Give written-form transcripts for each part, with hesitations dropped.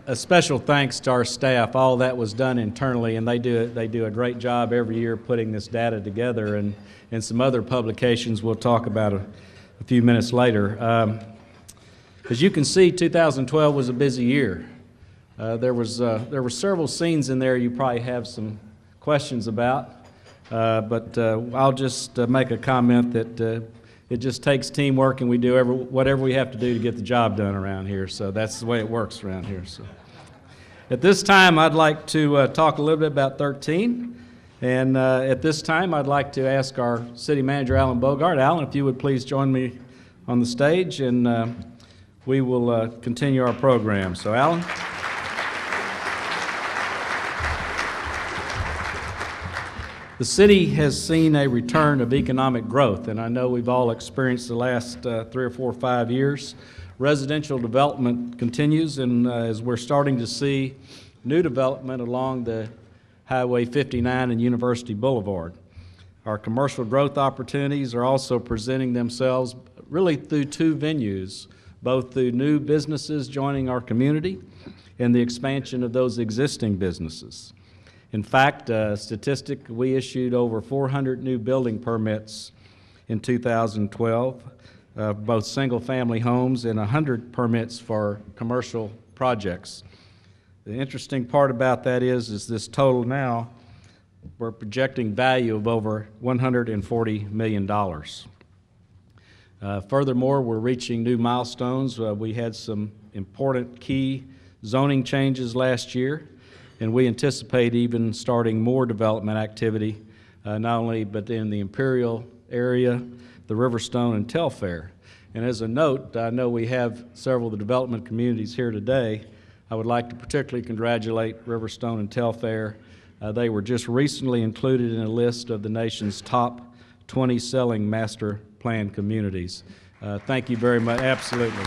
a special thanks to our staff. All that was done internally, and they do a great job every year putting this data together, and some other publications we'll talk about a few minutes later. As you can see, 2012 was a busy year. There were several scenes in there you probably have some questions about, but I'll just make a comment that it just takes teamwork, and we do whatever we have to do to get the job done around here. So that's the way it works around here. So at this time, I'd like to talk a little bit about 13. And at this time, I'd like to ask our city manager, Alan Bogard. Alan, if you would please join me on the stage, and we will continue our program. So, Alan. The city has seen a return of economic growth, and I know we've all experienced the last 3 or 4 or 5 years. Residential development continues, and as we're starting to see new development along the Highway 59 and University Boulevard. Our commercial growth opportunities are also presenting themselves really through 2 venues, both through new businesses joining our community and the expansion of those existing businesses. In fact, a statistic, we issued over 400 new building permits in 2012, both single-family homes and 100 permits for commercial projects. The interesting part about that is this total now, we're projecting value of over $140 million. Furthermore, we're reaching new milestones. We had some important key zoning changes last year, and we anticipate even starting more development activity, not only but in the Imperial area, the Riverstone, and Telfair. And as a note, I know we have several of the development communities here today. I would like to particularly congratulate Riverstone and Telfair. They were just recently included in a list of the nation's top 20 selling master plan communities. Thank you very much. Absolutely.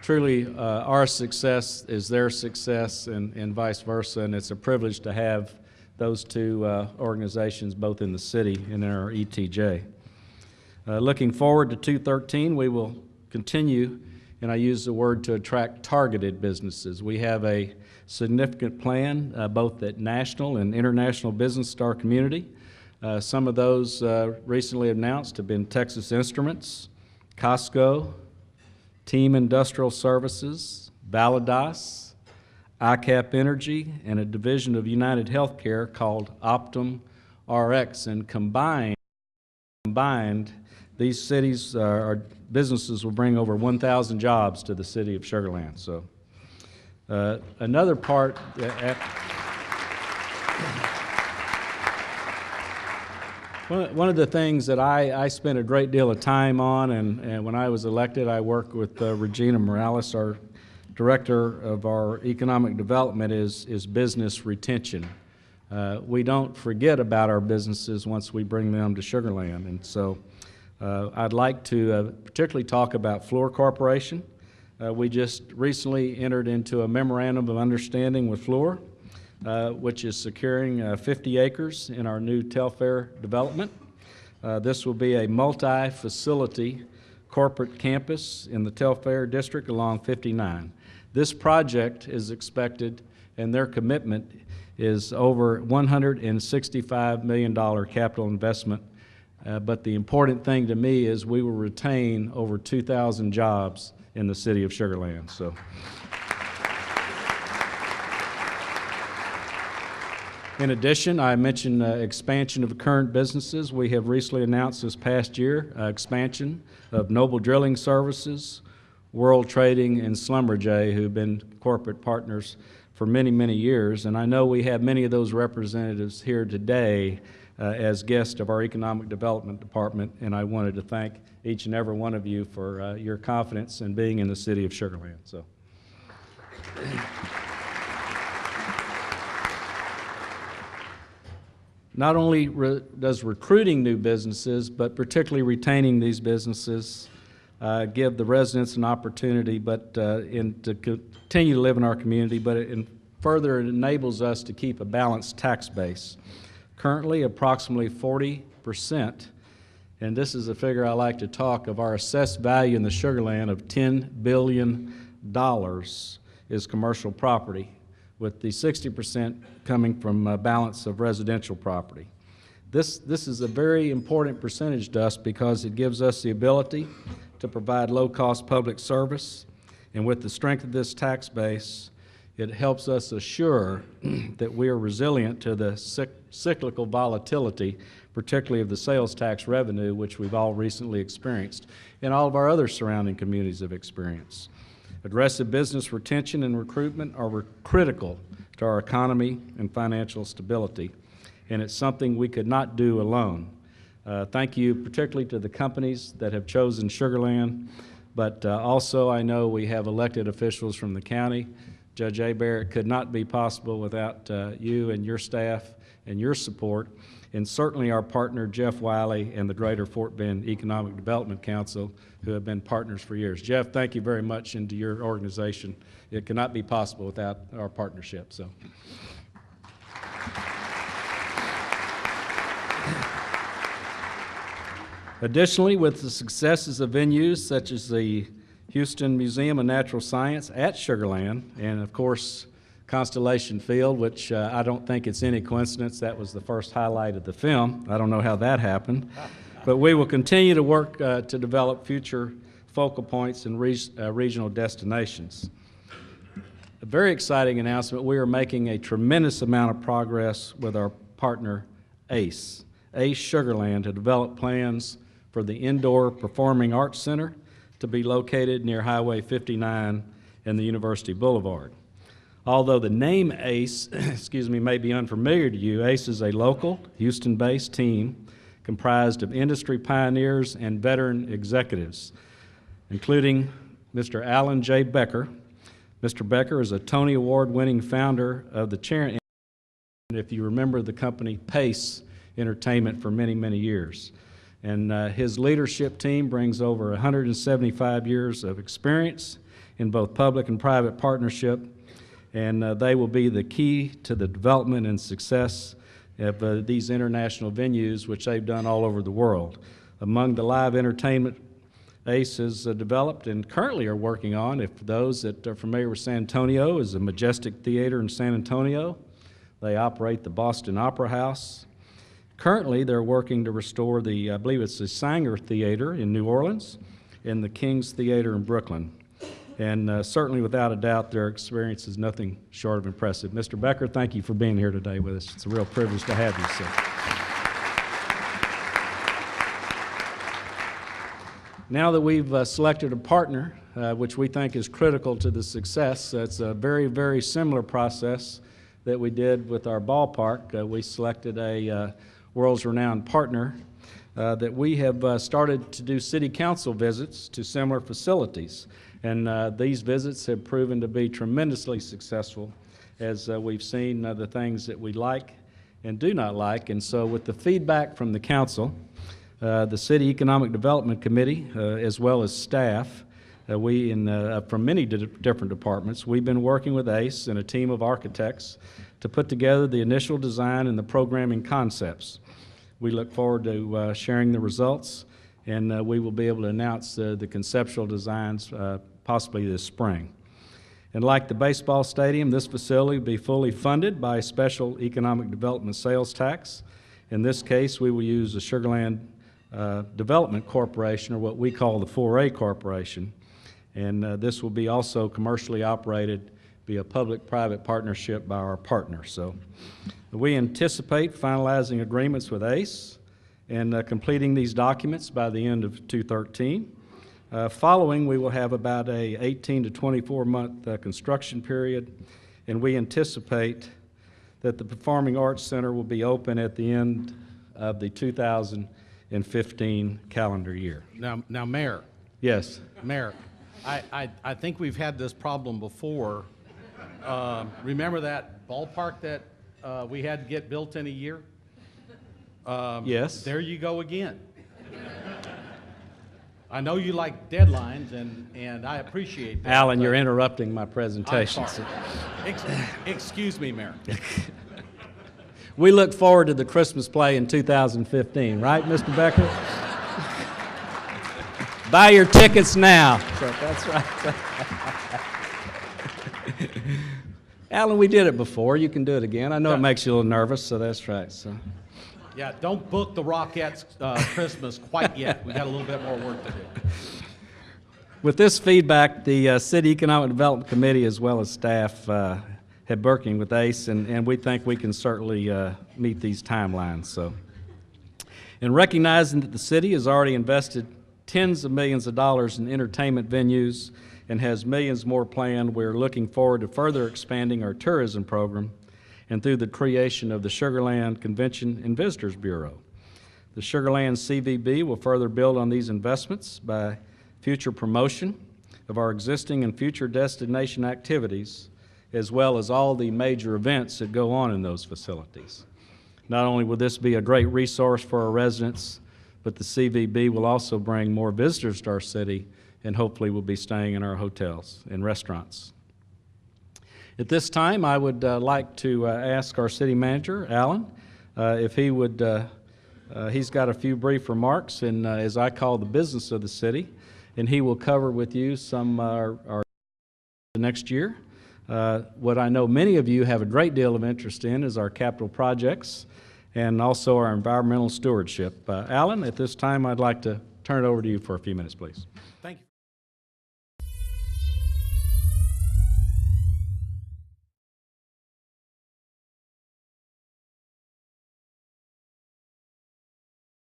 Truly, our success is their success, and vice versa, and it's a privilege to have those 2 organizations both in the city and in our ETJ. Looking forward to 2013, we will continue, and I use the word to attract targeted businesses. We have a significant plan, both at national and international business to our community. Some of those recently announced have been Texas Instruments, Costco, Team Industrial Services, Validus, ICAP Energy, and a division of United Healthcare called Optum RX. And combined, these cities, our businesses will bring over 1,000 jobs to the city of Sugar Land. So another part, one of the things that I spent a great deal of time on, and when I was elected, I worked with Regina Morales, our director of our economic development, is business retention. We don't forget about our businesses once we bring them to Sugar Land, and so I'd like to particularly talk about Fluor Corporation. We just recently entered into a memorandum of understanding with Fluor, which is securing 50 acres in our new Telfair development. This will be a multi-facility corporate campus in the Telfair district along 59. This project is expected, and their commitment is over $165 million capital investment. But the important thing to me is we will retain over 2,000 jobs in the city of Sugar Land. So. In addition, I mentioned expansion of current businesses. We have recently announced this past year expansion of Noble Drilling Services, World Trading, and Schlumberger, who've been corporate partners for many, many years. And I know we have many of those representatives here today as guests of our Economic Development Department, and I wanted to thank each and every one of you for your confidence in being in the city of Sugar Land. So. Not only does recruiting new businesses, but particularly retaining these businesses give the residents an opportunity to continue to live in our community, but it further enables us to keep a balanced tax base. Currently, approximately 40% and this is a figure I like to talk of, our assessed value in the Sugar Land of $10 billion is commercial property, with the 60% coming from a balance of residential property. This is a very important percentage to us because it gives us the ability to provide low-cost public service, and with the strength of this tax base, it helps us assure that we are resilient to the cyclical volatility, particularly of the sales tax revenue, which we've all recently experienced, and all of our other surrounding communities have experienced. Aggressive business retention and recruitment are critical to our economy and financial stability, and it's something we could not do alone. Thank you particularly to the companies that have chosen Sugar Land, but also I know we have elected officials from the county. Judge Hebert, it could not be possible without you and your staff and your support, and certainly our partner Jeff Wiley and the Greater Fort Bend Economic Development Council, who have been partners for years. Jeff, thank you very much, and to your organization. It cannot be possible without our partnership. So. Additionally, with the successes of venues such as the Houston Museum of Natural Science at Sugar Land, and of course Constellation Field, which I don't think it's any coincidence that was the first highlight of the film. I don't know how that happened. But we will continue to work to develop future focal points and regional destinations. A very exciting announcement: we are making a tremendous amount of progress with our partner ACE Sugar Land, to develop plans for the Indoor Performing Arts Center to be located near Highway 59 and the University Boulevard. Although the name ACE may be unfamiliar to you, ACE is a local, Houston-based team comprised of industry pioneers and veteran executives, including Mr. Alan J. Becker. Mr. Becker is a Tony Award-winning founder of the charity, if you remember the company Pace Entertainment, for many, many years. And his leadership team brings over 175 years of experience in both public and private partnership, and they will be the key to the development and success of these international venues, which they've done all over the world. Among the live entertainment ACE has developed and currently are working on, if those that are familiar with San Antonio, is the Majestic Theater in San Antonio. They operate the Boston Opera House. Currently, they're working to restore the, I believe it's the Sanger Theater in New Orleans and the King's Theater in Brooklyn. And certainly, without a doubt, their experience is nothing short of impressive. Mr. Becker, thank you for being here today with us. It's a real privilege to have you, sir. Now that we've selected a partner, which we think is critical to the success, it's a very, very similar process that we did with our ballpark. We selected a world's renowned partner that we have started to do city council visits to similar facilities. And these visits have proven to be tremendously successful, as we've seen the things that we like and do not like. And so with the feedback from the council, the City Economic Development Committee, as well as staff, from many different departments, we've been working with ACE and a team of architects to put together the initial design and the programming concepts. We look forward to sharing the results, and we will be able to announce the conceptual designs possibly this spring. And like the baseball stadium, this facility will be fully funded by a special economic development sales tax. In this case, we will use the Sugar Land Development Corporation, or what we call the 4A Corporation. And this will be also commercially operated, be a public-private partnership by our partner. So we anticipate finalizing agreements with ACE and completing these documents by the end of 2013. Following, we will have about a 18 to 24-month construction period, and we anticipate that the Performing Arts Center will be open at the end of the 2015 calendar year. Now, Mayor. Yes. Mayor, I think we've had this problem before. Remember that ballpark that we had to get built in a year? Yes. There you go again. I know you like deadlines, and I appreciate that. Alan, you're interrupting my presentation. Excuse me, Mayor. We look forward to the Christmas play in 2015, right, Mr. Becker? Buy your tickets now. So that's right. Alan, we did it before. You can do it again. I know it makes you a little nervous, so that's right. So. Yeah, don't book the Rockettes Christmas quite yet. We got a little bit more work to do. With this feedback, the City Economic Development Committee, as well as staff, have been working with ACE, and we think we can certainly meet these timelines. So, in recognizing that the city has already invested tens of millions of dollars in entertainment venues and has millions more planned, we're looking forward to further expanding our tourism program and through the creation of the Sugar Land Convention and Visitors Bureau. The Sugar Land CVB will further build on these investments by future promotion of our existing and future destination activities, as well as all the major events that go on in those facilities. Not only will this be a great resource for our residents, but the CVB will also bring more visitors to our city and hopefully will be staying in our hotels and restaurants. At this time, I would like to ask our city manager, Alan, if he would, he's got a few brief remarks, and as I call the business of the city, and he will cover with you some our next year. What I know many of you have a great deal of interest in is our capital projects and also our environmental stewardship. Alan, at this time, I'd like to turn it over to you for a few minutes, please. Thank you.